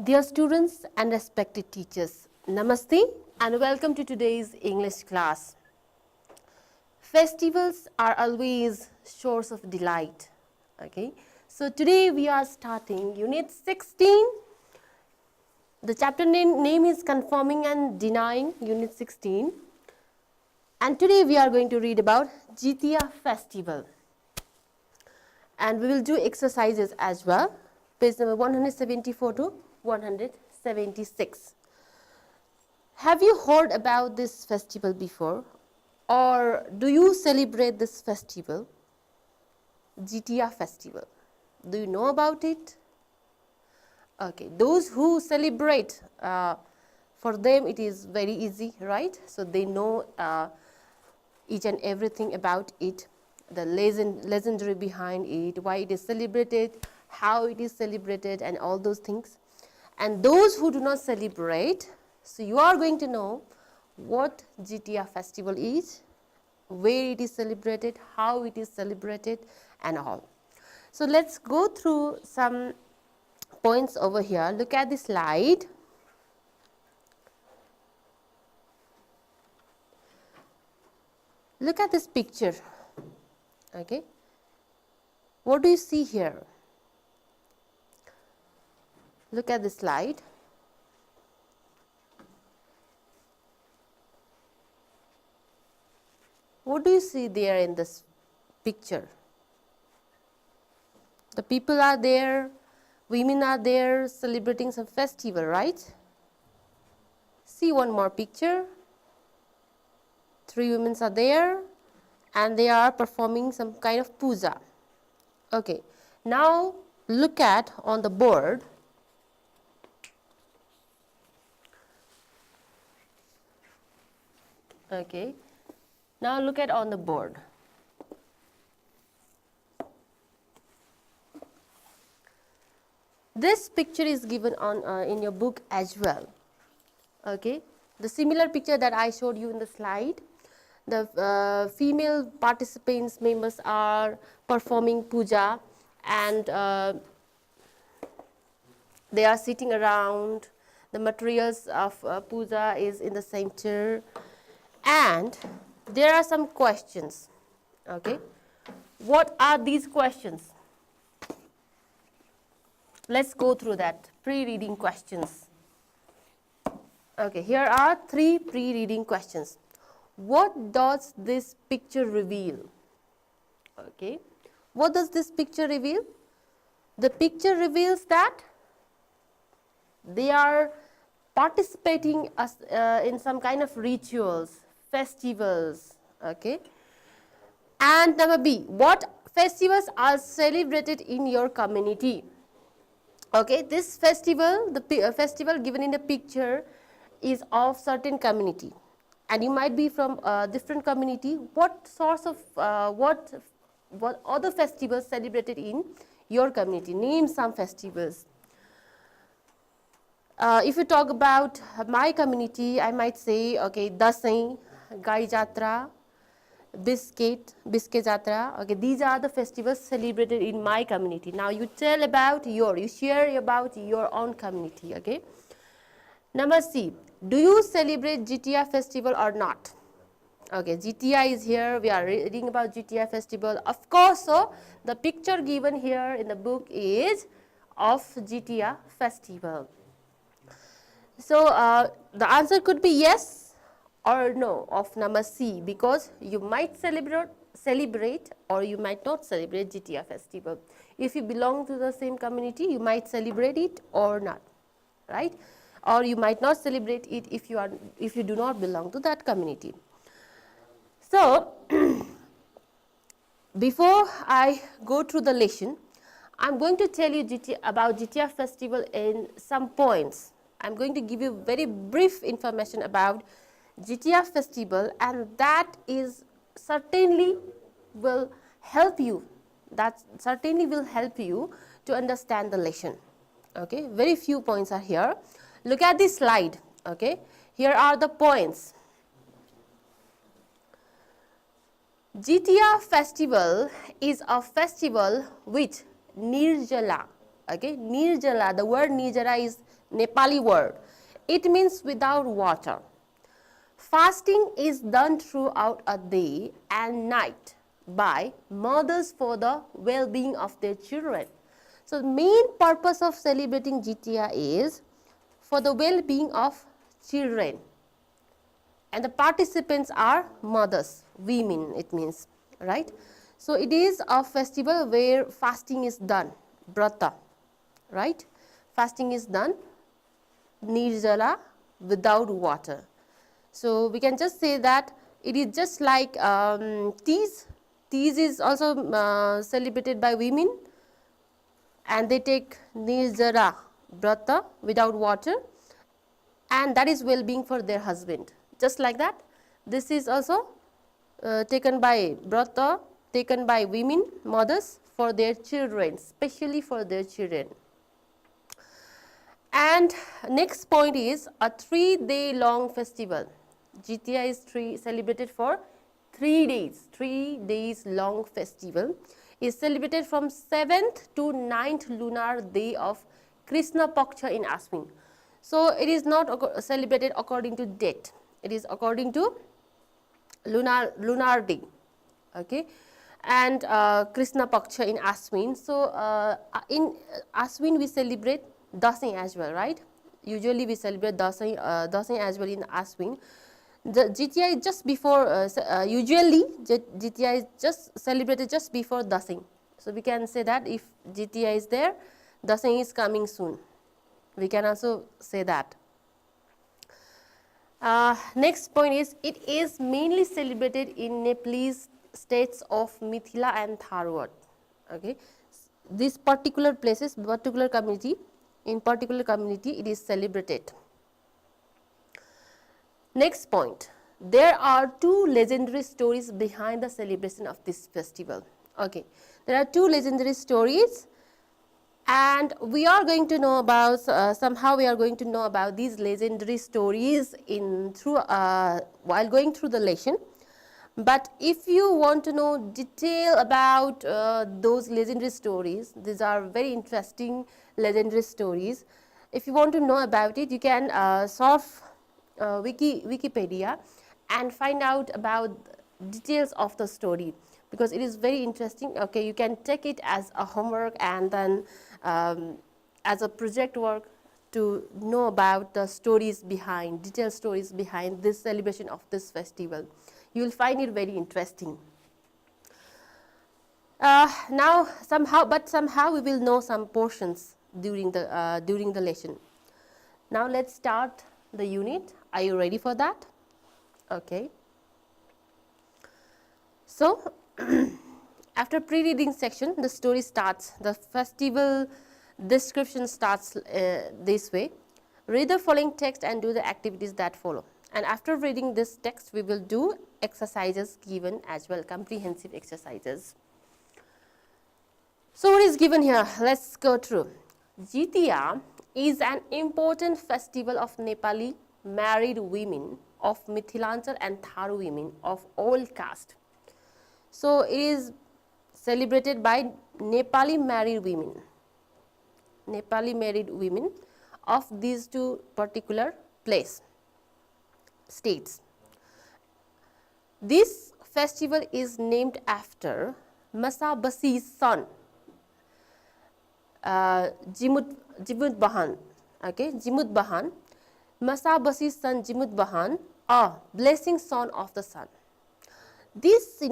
Dear students and respected teachers, Namaste and welcome to today's English class. Festivals are always source of delight. Okay, so today we are starting Unit 16. The chapter name is Confirming and Denying, Unit 16. And today we are going to read about Jitya Festival. And we will do exercises as well. Page number 174 to 176. Have you heard about this festival before, or do you celebrate this festival, Jitya Festival? Do you know about it? Okay, those who celebrate, for them it is very easy, right? So they know each and everything about it, the legendary behind it, why it is celebrated, how it is celebrated, and all those things. And those who do not celebrate, so you are going to know what Jitya Festival is, where it is celebrated, how it is celebrated, and all. So let's go through some points over here. Look at the slide. Look at this picture. Okay. What do you see here? Look at the slide. What do you see there in this picture? The people are there, women are there celebrating some festival, right? See one more picture. 3 women are there and they are performing some kind of puja. Okay, now look at on the board. Okay, now look at on the board. This picture is given on in your book as well. Okay, the similar picture that I showed you in the slide. The female participants members are performing puja, and they are sitting around. The materials of puja is in the center. And there are some questions. Okay, what are these questions? Let's go through that. Pre-reading questions. Okay, here are 3 pre-reading questions. What does this picture reveal? Okay, what does this picture reveal? The picture reveals that they are participating in some kind of rituals, festivals. Okay, and number B, what festivals are celebrated in your community? Okay, this festival, the festival given in the picture is of certain community, and you might be from a different community. What sorts of what other festivals celebrated in your community? Name some festivals. If you talk about my community, I might say, okay, Dasai, Gai Jatra, Biske Jatra. Okay, these are the festivals celebrated in my community. Now you tell about you share about your own community. Okay. Number C, do you celebrate Jitya festival or not? Okay, Jitya is here. We are reading about Jitya festival. Of course, so the picture given here in the book is of Jitya festival. So the answer could be yes or no of number C, because you might celebrate or you might not celebrate Jitya festival. If you belong to the same community, you might celebrate it or not, right? Or you might not celebrate it if you do not belong to that community. So before I go through the lesson, I am going to tell you about Jitya festival in some points. I am going to give you very brief information about Jitya festival, and that is certainly will help you. That certainly will help you to understand the lesson. Okay, very few points are here. Look at this slide. Okay, here are the points. Jitya festival is a festival which Nirjala Okay, Nirjala, the word Nirjala is Nepali word. It means without water. Fasting is done throughout a day and night by mothers for the well-being of their children. So the main purpose of celebrating Jitya is for the well-being of children. And the participants are mothers, women it means, right? So it is a festival where fasting is done, brata, right? Fasting is done, nirjala, without water. So we can just say that it is just like teas. Teas is also celebrated by women, and they take nirjala, brata, without water, and that is well-being for their husband. Just like that, this is also taken by brata, taken by women, mothers, for their children, especially for their children. And next point is a 3-day long festival. Jitya is celebrated for 3 days. 3 days long festival is celebrated from 7th to 9th lunar day of Krishna Paksha in Ashwin. So it is not celebrated according to date. It is according to lunar day, okay, and Krishna Paksha in Ashwin. So in Ashwin we celebrate Dasai as well, right? Usually we celebrate Dasai as well in Ashwin. The Jitya is just before. Usually Jitya is just celebrated just before Dasai. So we can say that if Jitya is there, Dasai is coming soon. We can also say that. Next point is, it is mainly celebrated in Nepalese states of Mithila and Tharwad. Okay, these particular places, particular community, in particular community it is celebrated. Next point, there are 2 legendary stories behind the celebration of this festival. Okay, there are 2 legendary stories, and we are going to know about somehow we are going to know about these legendary stories while going through the lesson. But if you want to know detail about those legendary stories, these are very interesting legendary stories. If you want to know about it, you can surf Wikipedia and find out about details of the story, because it is very interesting. Okay, you can take it as a homework and then as a project work to know about the stories behind, detailed stories behind this celebration of this festival. You will find it very interesting. Now somehow we will know some portions during the lesson. Now let's start the unit. Are you ready for that? Okay. So after pre-reading section, the story starts. The festival description starts this way. Read the following text and do the activities that follow. And after reading this text, we will do exercises given as well, comprehensive exercises. So what is given here? Let's go through. Jitya is an important festival of Nepali married women of Mithilanchal and Tharu women of all caste. So it is celebrated by Nepali married women of these 2 particular states. This festival is named after Masabasi's son, Jimut Bahan. Okay, Jimut Bahan, Masabasi's son Jimut Bahan, a blessing son of the sun. These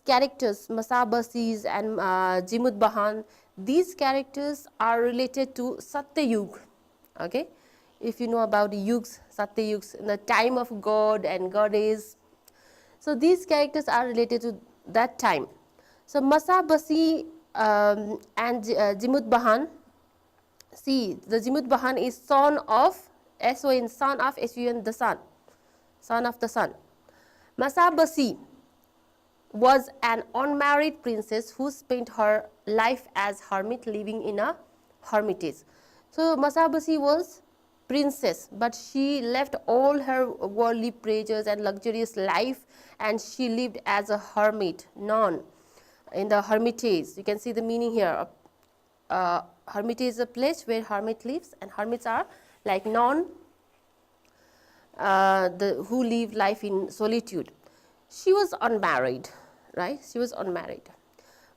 characters, Masabasis and Jimut Bahan, these characters are related to Satya Yuga. Okay, if you know about the yugs, Satya Yugs, in the time of God and goddess. So these characters are related to that time. So Masabasi and Jimut Bahan. See, the Jimut Bahan is son of S-O-N, son of S-U-N, the sun, son of the sun. Masabasi was an unmarried princess who spent her life as hermit, living in a hermitage. So Masabasi was princess, but she left all her worldly pleasures and luxurious life, and she lived as a hermit, nun, in the hermitage. You can see the meaning here. hermitage is a place where hermit lives, and hermits are like who live life in solitude. She was unmarried, right? She was unmarried.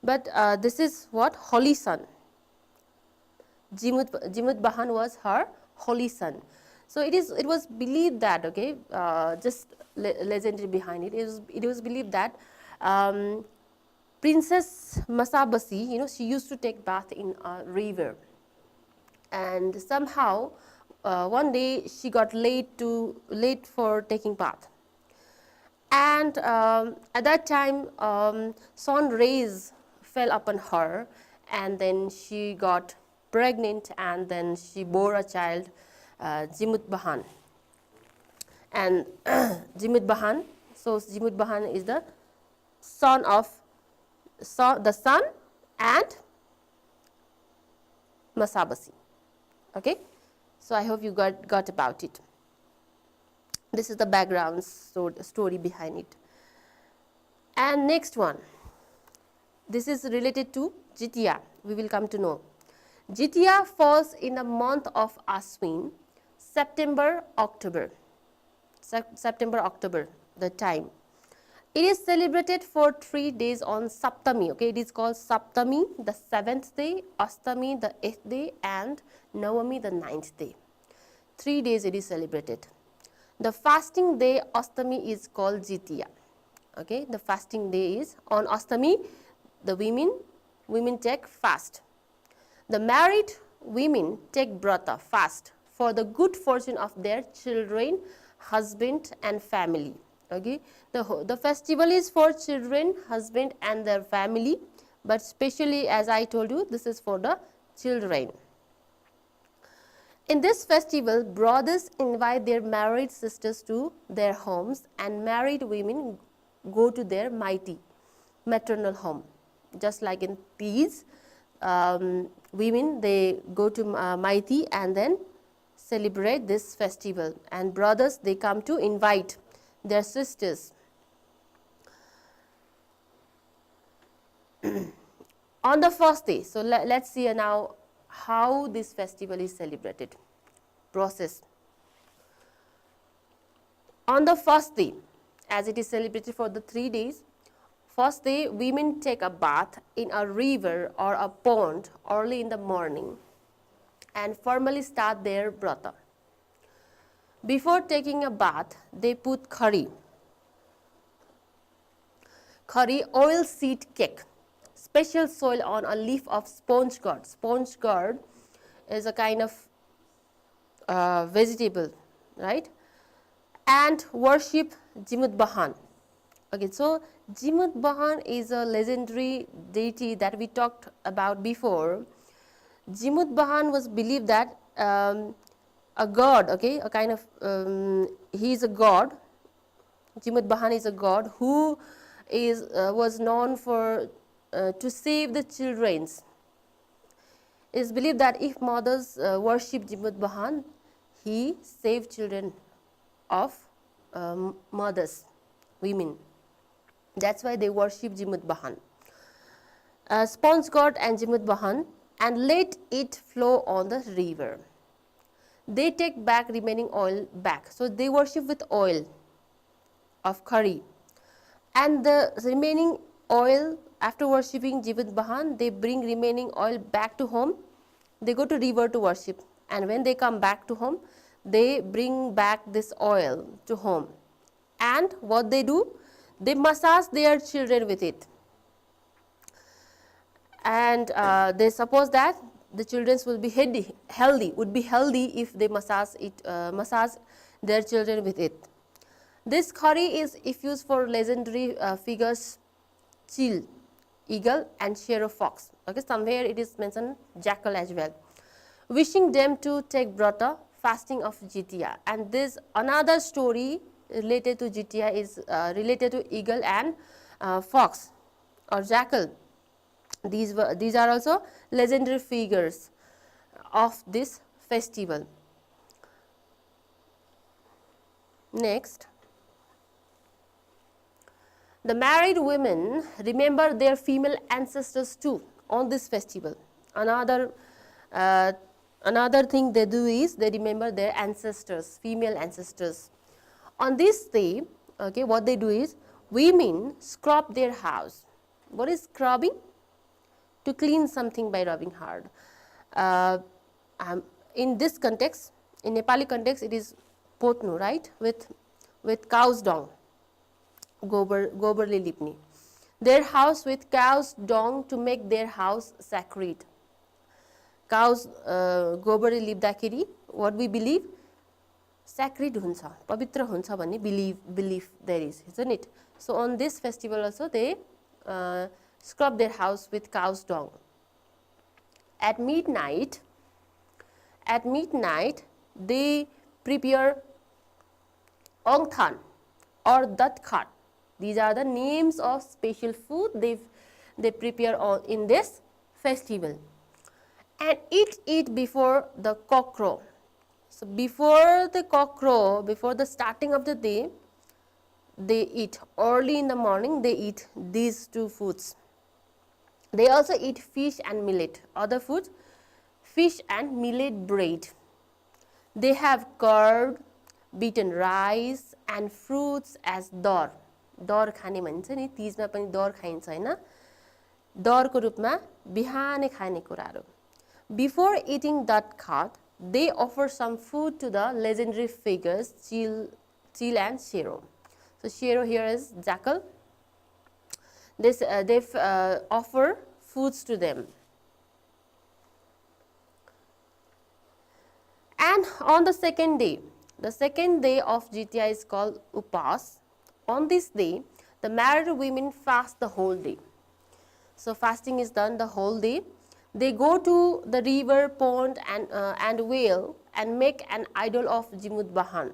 But this is what? Holy son. Jimut Bahan was her holy son. So it was believed that, okay, just legendary behind it. It was believed that Princess Masabasi, she used to take bath in a river, and somehow one day she got late for taking bath, and at that time sun rays fell upon her, and then she got pregnant, and then she bore a child, Jimut Bahan. And Jimut Bahan, so Jimut Bahan is the son of the sun and Masabasi. Okay, so I hope you got about it. This is the background story behind it. And next one, this is related to Jitya. We will come to know. Jitya falls in the month of Aswin, September, October, the time. It is celebrated for 3 days on Saptami. Okay, it is called Saptami, the 7th day, Astami, the 8th day, and Navami, the 9th day. 3 days it is celebrated. The fasting day, Astami, is called Jitya. Okay, the fasting day is on Astami. The women take fast. The married women take brata, fast, for the good fortune of their children, husband, and family. Okay, the festival is for children, husband, and their family, but specially, as I told you, this is for the children. In this festival, brothers invite their married sisters to their homes, and married women go to their maternal home. Just like in Tees, women, they go to Maiti and then celebrate this festival, and brothers, they come to invite their sisters. On the first day, so let's see now how this festival is celebrated. Process. On the first day, as it is celebrated for the 3 days, first day, women take a bath in a river or a pond early in the morning and formally start their brata. Before taking a bath, they put curry, oil seed cake, special soil on a leaf of sponge gourd. Sponge gourd is a kind of vegetable, right? And worship Jimut Bahan. Okay, so Jimut Bahan is a legendary deity that we talked about before. Jimut Bahan was believed that a god, okay, a kind of, he is a god. Jimut Bahan is a god who was known for to save the children. It is believed that if mothers worship Jimut Bahan, he saved children of mothers, women. That's why they worship Jimut Bahan. Sponge gourd and Jimut Bahan, and let it flow on the river. They take back remaining oil back. So they worship with oil of curry. And the remaining oil, after worshipping Jimut Bahan, they bring remaining oil back to home. They go to river to worship. And when they come back to home, they bring back this oil to home. And what they do? They massage their children with it. And they suppose that the children will be healthy if they massage their children with it. This curry is used for legendary figures Chil, eagle, and Shero fox. Okay, somewhere it is mentioned jackal as well. Wishing them to take brata, fasting of Jitya. And this another story related to Jitya is related to eagle and fox or jackal. These are also legendary figures of this festival. Next, the married women remember their female ancestors too on this festival. Another another thing they do is they remember their ancestors, female ancestors. On this day, okay, what they do is women scrub their house. What is scrubbing? To clean something by rubbing hard. Uh, in this context, in Nepali context, it is potnu, right? With cow's dung, gobarle lipni. Their house with cow's dung to make their house sacred. Cows gobarle लिप्दाखेरि what we believe sacred huncha, pavitra huncha भन्ने belief there is, isn't it? So on this festival also they scrub their house with cow's dung. At midnight they prepare ongthan or datkhat. These are the names of special food they prepare in this festival, and eat it before the cock crow. So before the cock crow, before the starting of the day, they eat. Early in the morning they eat these two foods. They also eat fish and millet. Other foods, fish and millet bread. They have curd, beaten rice and fruits as dor. दर खाने भन्छ नि, तीजमा पनि दर खाइन्छ हैन, दरको रूपमा बिहानै खाने कुराहरू. Before eating that khat, they offer some food to the legendary figures Chil and Shero. So Shero here is jackal. They offer foods to them. And on the second day of Jitya is called Upas. On this day, the married women fast the whole day. So fasting is done the whole day. They go to the river, pond and well and make an idol of Jimut Bahan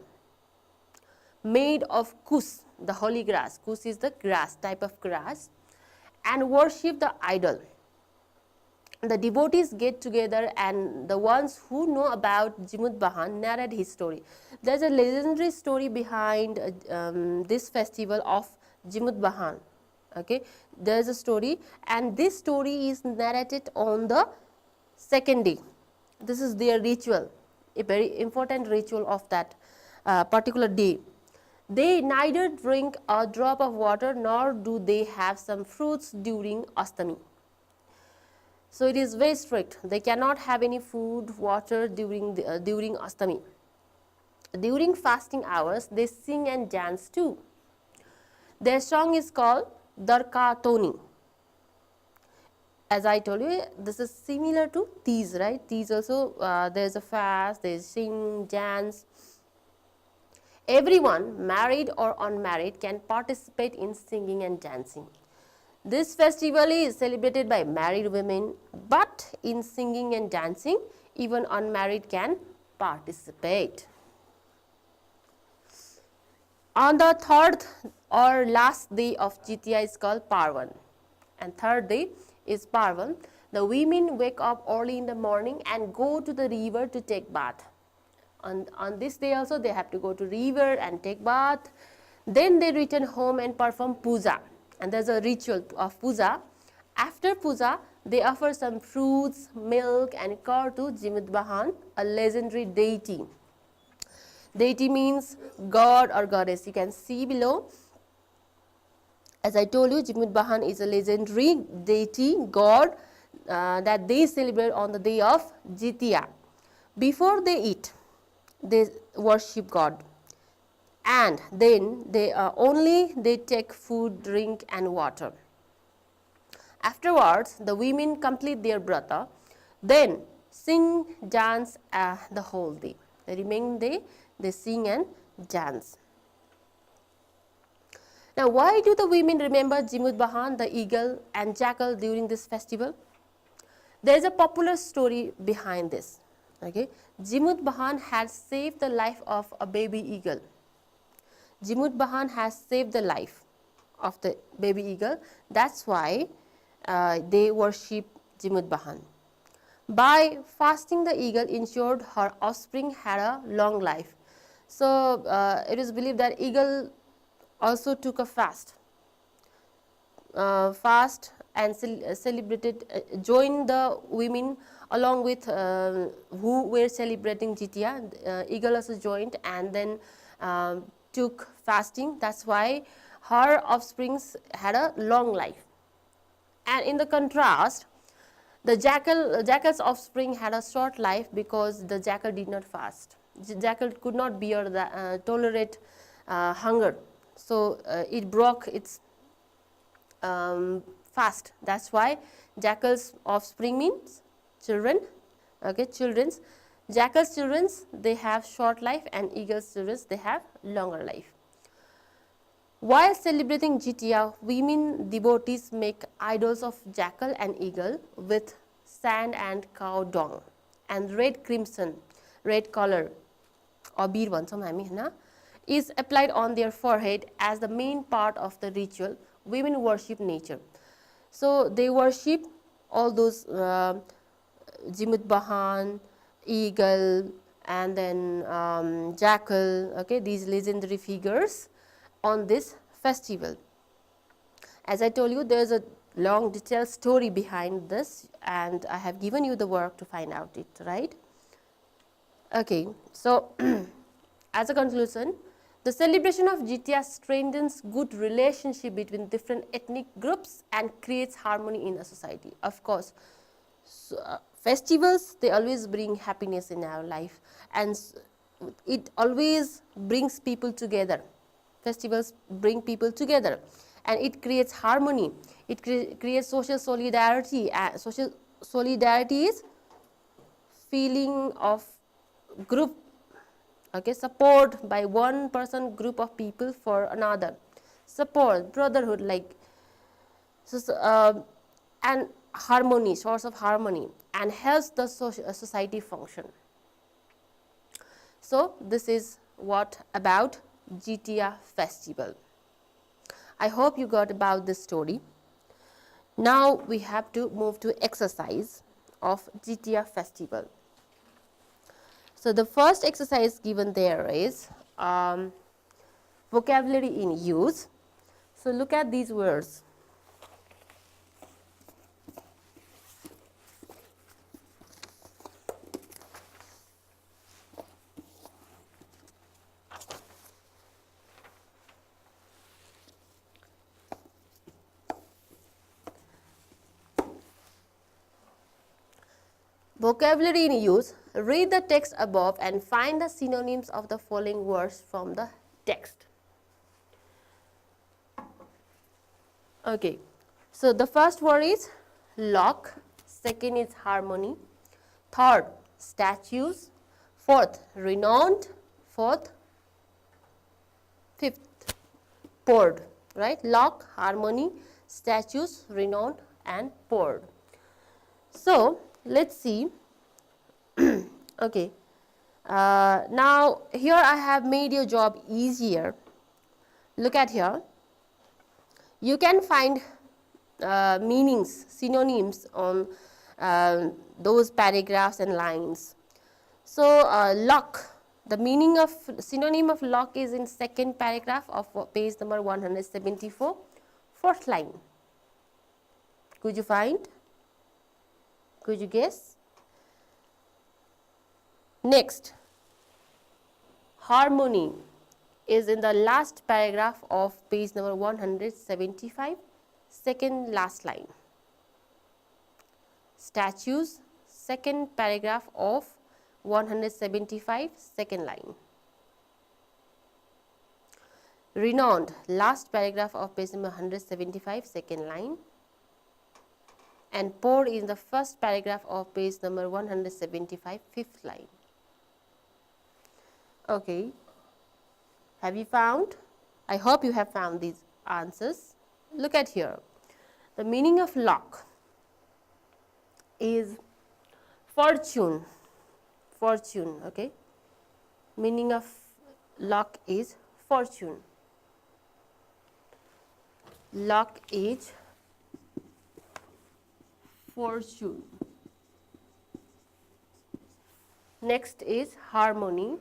made of kus, the holy grass. Kus is the grass, type of grass, and worship the idol. The devotees get together and the ones who know about Jimut Bahan narrate his story. There is a legendary story behind this festival of Jimut Bahan. Okay, there is a story and this story is narrated on the second day. This is their ritual, a very important ritual of that particular day. They neither drink a drop of water nor do they have some fruits during Astami. So it is very strict. They cannot have any food, water during Astami. During fasting hours, they sing and dance too. Their song is called Darka Toni. As I told you, this is similar to these, right? These also, there is a fast, there is sing, dance. Everyone, married or unmarried, can participate in singing and dancing. This festival is celebrated by married women, but in singing and dancing, even unmarried can participate. On the third or last day of Jitya is called Parvan, and third day is Parvan. The women wake up early in the morning and go to the river to take bath. On this day also they have to go to river and take bath. Then they return home and perform puja. And there is a ritual of puja. After puja, they offer some fruits, milk and curd to Jimut Bahan, a legendary deity. Deity means god or goddess. You can see below. As I told you, Jimut Bahan is a legendary deity, god that they celebrate on the day of Jitya. Before they eat, they worship God. And then they take food, drink and water. Afterwards, the women complete their brata, then sing, dance the whole day. The remaining day, they sing and dance. Now, why do the women remember Jimut Bahan, the eagle and jackal during this festival? There is a popular story behind this. Okay, Jimut Bahan had saved the life of a baby eagle. Jimut Bahan has saved the life of the baby eagle. That's why they worship Jimut Bahan. By fasting, the eagle ensured her offspring had a long life. So it is believed that eagle also took a fast and celebrated, joined the women along with who were celebrating Jitya. Eagle also joined and then took fasting. That's why her offsprings had a long life. And in the contrast, the jackal's offspring had a short life because the jackal did not fast. Jackal could not bear the tolerate hunger, so it broke its fast. That's why jackal's offspring means children. Okay, children's. Jackal's children's, they have short life, and eagle's children's, they have longer life. While celebrating Jitya, women devotees make idols of jackal and eagle with sand and cow dung and red color, abir bhaन्छौँ हामी हैन, is applied on their forehead as the main part of the ritual. Women worship nature. So they worship all those Jimut eagle, and then jackal, okay, these legendary figures on this festival. As I told you, there is a long detailed story behind this, and I have given you the work to find out it, right? Okay, so as a conclusion, the celebration of Jitya strengthens good relationship between different ethnic groups and creates harmony in a society. Of course, so, festivals, they always bring happiness in our life, and it always brings people together. Festivals bring people together, and it creates harmony. It creates social solidarity. Social solidarity is feeling of group, okay, support by one person, group of people for another, support, brotherhood, like so, and harmony, source of harmony, and helps the society function. So this is what about Jitya festival. I hope you got about this story. Now we have to move to exercise of Jitya festival. So the first exercise given there is vocabulary in use. So look at these words. Vocabulary in use. Read the text above and find the synonyms of the following words from the text. Okay, so the first word is lock, second is harmony, third statues, fourth renowned, fifth poured, right? Lock, harmony, statues, renowned, and poured. So let's see. Okay, now here I have made your job easier. Look at here. You can find meanings, synonyms on those paragraphs and lines. So lock, the meaning of synonym of lock is in second paragraph of page number 174, fourth line. Could you find? Could you guess? Next, harmony is in the last paragraph of page number 175, second last line. Statues, second paragraph of 175, second line. Renowned, last paragraph of page number 175, second line. And poured is the first paragraph of page number 175, fifth line. Okay, have you found? I hope you have found these answers. Look at here. The meaning of lock is fortune, okay. Meaning of lock is fortune. Lock is fortune. Next is harmony.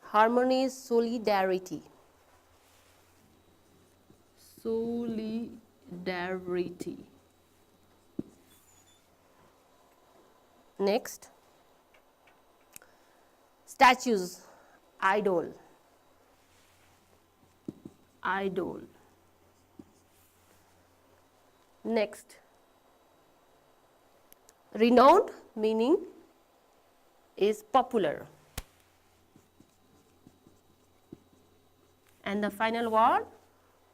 Harmony is solidarity. solidarity. Next, statues, idol, idol. Next, renowned meaning is popular. And the final word,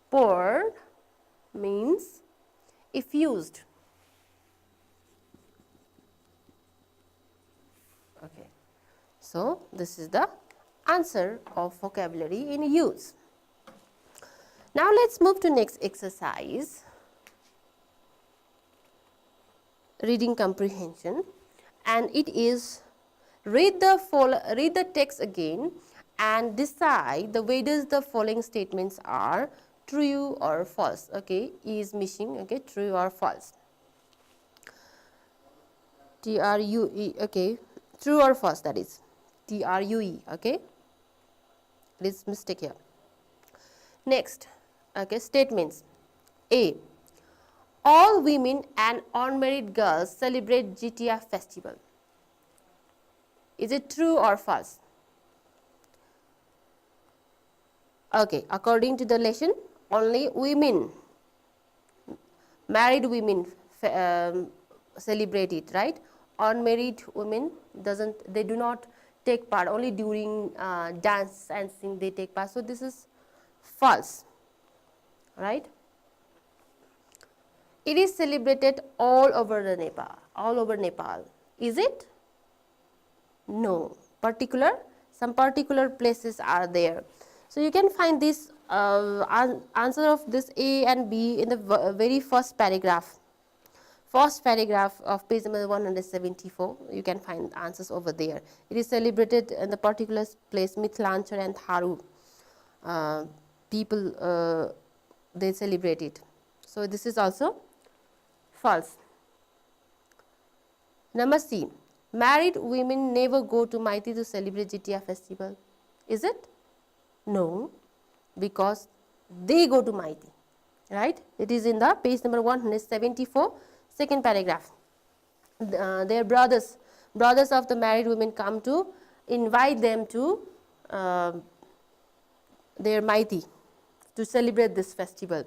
poured, means effused. Okay. So, this is the answer of vocabulary in use. Now, let us move to next exercise, reading comprehension, and it is read the text again and decide whether the following statements are true or false. Okay, is missing. Okay, true or false. TRUE. Okay, true or false, that is TRUE. Okay, it is mistake here. Next, okay, statements. A, all women and unmarried girls celebrate Jitya festival. Is it true or false? Okay, according to the lesson, only women, married women celebrate it, right? Unmarried women they do not take part, only during dance and sing they take part. So, this is false, right? It is celebrated all over the Nepal. Is it? No. Some particular places are there. So, you can find this answer of this A and B in the very first paragraph. First paragraph of page number 174, you can find answers over there. It is celebrated in the particular place, Mithilanchal and Tharu people, they celebrate it. So, this is also false. Number C, married women never go to Maiti to celebrate Jitya festival. Is it? No, because they go to Maiti, right? It is in the page number 174, second paragraph. Their brothers of the married women come to invite them to their Maiti to celebrate this festival.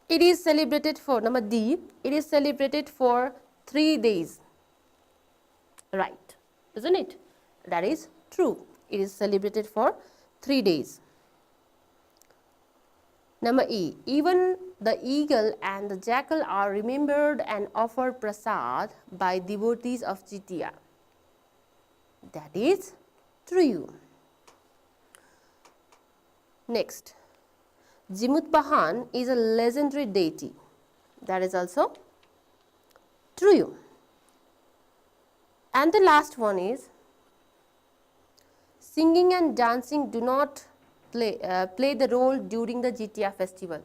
It is celebrated for, number D, it is celebrated for 3 days, right, isn't it? That is true. It is celebrated for 3 days. Number E, even the eagle and the jackal are remembered and offered prasad by devotees of Jitya. That is true. Next, Jimutbahan is a legendary deity. That is also true. And the last one is, singing and dancing do not play the role during the Jitya festival.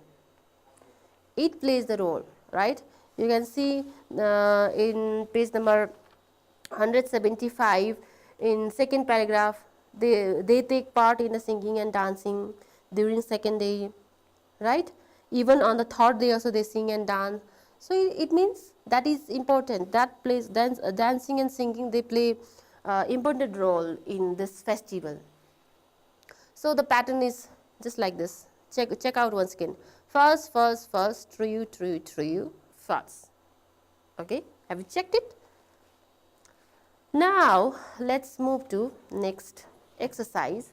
It plays the role, right? You can see in page number 175, in second paragraph, they take part in the singing and dancing during second day, right? Even on the third day also they sing and dance. So, it means that is important, that plays dancing and singing, they play important role in this festival. So, the pattern is just like this. Check out once again. First, true, false. Okay, have you checked it? Now, let us move to next exercise,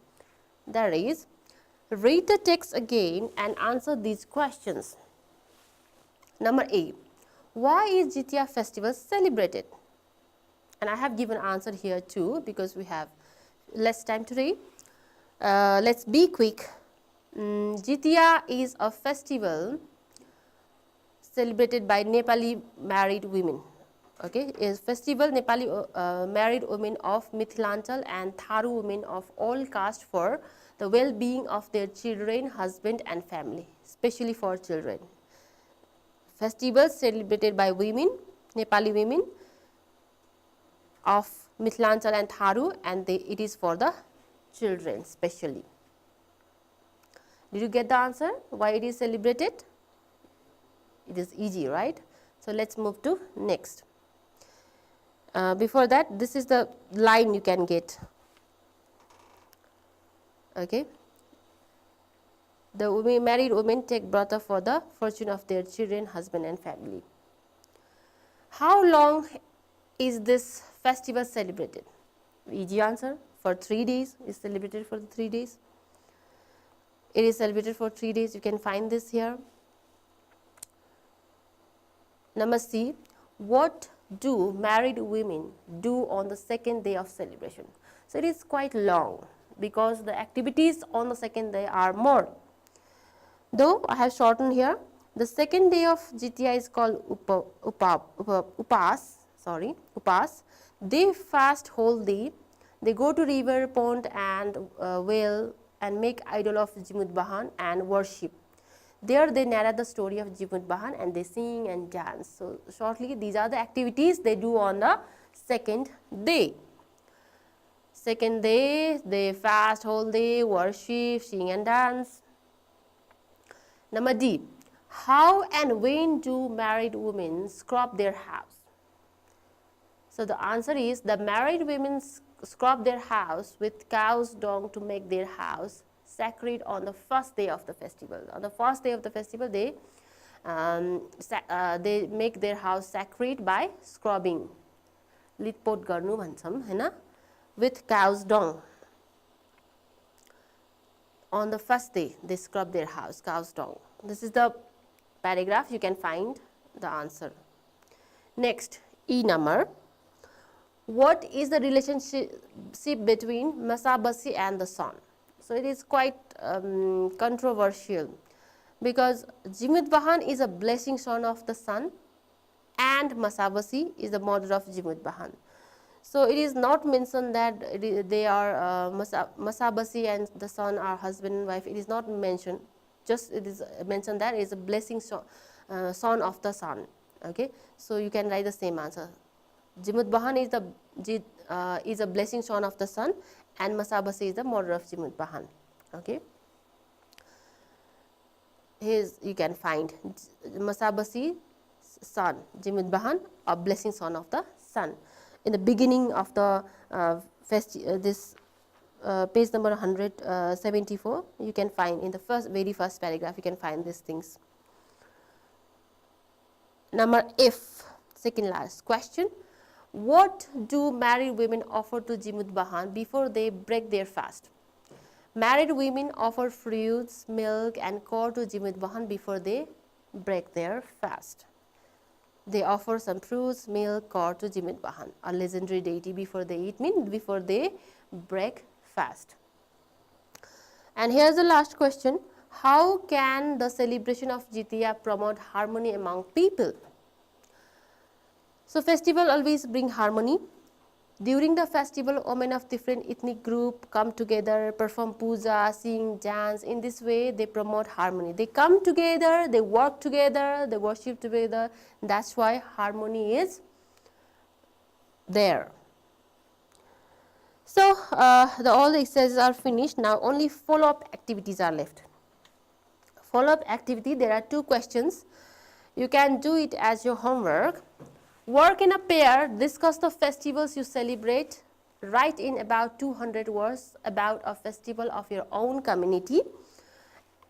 that is, read the text again and answer these questions. Number A, why is Jitya festival celebrated? And I have given answer here too, because we have less time today. Let us be quick. Jitya is a festival celebrated by Nepali married women. Okay, is festival Nepali married women of Mithilanchal and Tharu women of all caste for the well-being of their children, husband and family, especially for children. Festival celebrated by women, Nepali women of Mithilanchal and Tharu, and it is for the children specially. Did you get the answer? Why it is celebrated? It is easy, right? So let's move to next. Before that, this is the line you can get. Okay. The married women take brata for the fortune of their children, husband and family. How long is this festival celebrated? Easy answer. For 3 days. It is celebrated for 3 days. It is celebrated for 3 days. You can find this here. Number C. What do married women do on the second day of celebration? So it is quite long because the activities on the second day are more. Though I have shortened here, the second day of Jitya is called Upas. They fast whole day. They go to river, pond and well and make idol of Jimut Bahan and worship. There they narrate the story of Jimut Bahan and they sing and dance. So shortly, these are the activities they do on the second day. Second day, they fast whole day, worship, sing and dance. Number D. How and when do married women scrub their house? So the answer is the married women scrub their house with cow's dung to make their house sacred on the first day of the festival. On the first day of the festival, they make their house sacred by scrubbing. Litpot garnu bhaन्छौं Hahn, with cow's dung. On the first day, they scrub their house, cow's dung. This is the paragraph. You can find the answer. Next, E number. What is the relationship between Masabasi and the sun? So it is quite controversial because Jimut Bahan is a blessing son of the sun and Masabasi is the mother of Jimut Bahan. So it is not mentioned that they are Masabasi and the son are husband and wife. It is not mentioned. Just it is mentioned that it is a blessing son of the sun. Okay, so you can write the same answer. Jimut Bahan is a blessing son of the sun, and Masabasi is the mother of Jimut Bahan. Okay, you can find Masabasi son, Jimut Bahan, a blessing son of the sun. In the beginning of the page number 174, you can find in the very first paragraph, you can find these things. Number F, second last question. What do married women offer to Jimut Bahan before they break their fast? Married women offer fruits, milk and core to Jimut Bahan before they break their fast. They offer some fruits, milk, core to Jimut Bahan, a legendary deity, before they eat meat, before they break fast. And here's the last question. How can the celebration of Jitya promote harmony among people? So festival always bring harmony. During the festival, women of different ethnic group come together, perform puja, sing, dance. In this way, they promote harmony. They come together, they work together, they worship together. That's why harmony is there. So all the exercises are finished. Now only follow-up activities are left. Follow-up activity, there are 2 questions. You can do it as your homework. Work in a pair, discuss the festivals you celebrate, write in about 200 words about a festival of your own community,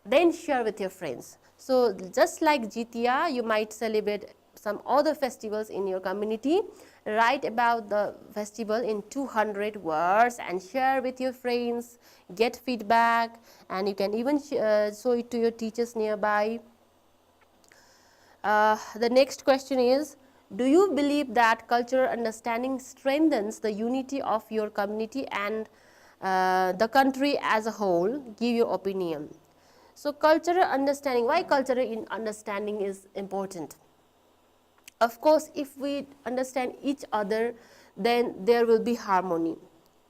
then share with your friends. So just like Jitya, you might celebrate some other festivals in your community. Write about the festival in 200 words and share with your friends, get feedback, and you can even show it to your teachers nearby. The next question is, do you believe that cultural understanding strengthens the unity of your community and the country as a whole? Give your opinion. So cultural understanding, why cultural understanding is important? Of course, if we understand each other, then there will be harmony.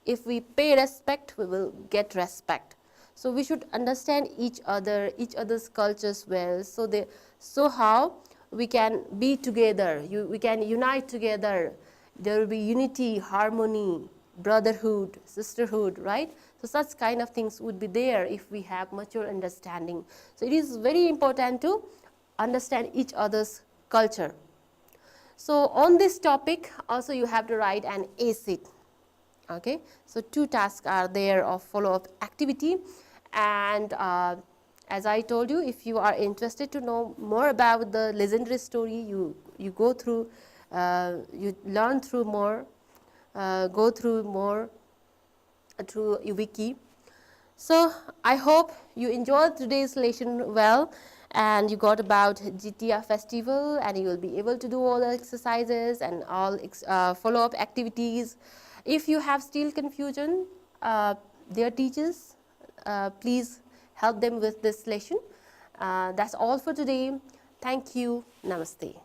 If we pay respect, we will get respect. So we should understand each other's cultures well. So how we can be together, we can unite together. There will be unity, harmony, brotherhood, sisterhood, right? So such kind of things would be there if we have mature understanding. So it is very important to understand each other's culture. So on this topic also you have to write an essay. Okay, so 2 tasks are there of follow-up activity, and as I told you, if you are interested to know more about the legendary story, you go through, you learn through more, go through more through wiki. So I hope you enjoyed today's lesson well, and you got about Jitya festival, and you will be able to do all the exercises and all follow-up activities. If you have still confusion, their teachers, please help them with this lesson. That's all for today. Thank you. Namaste.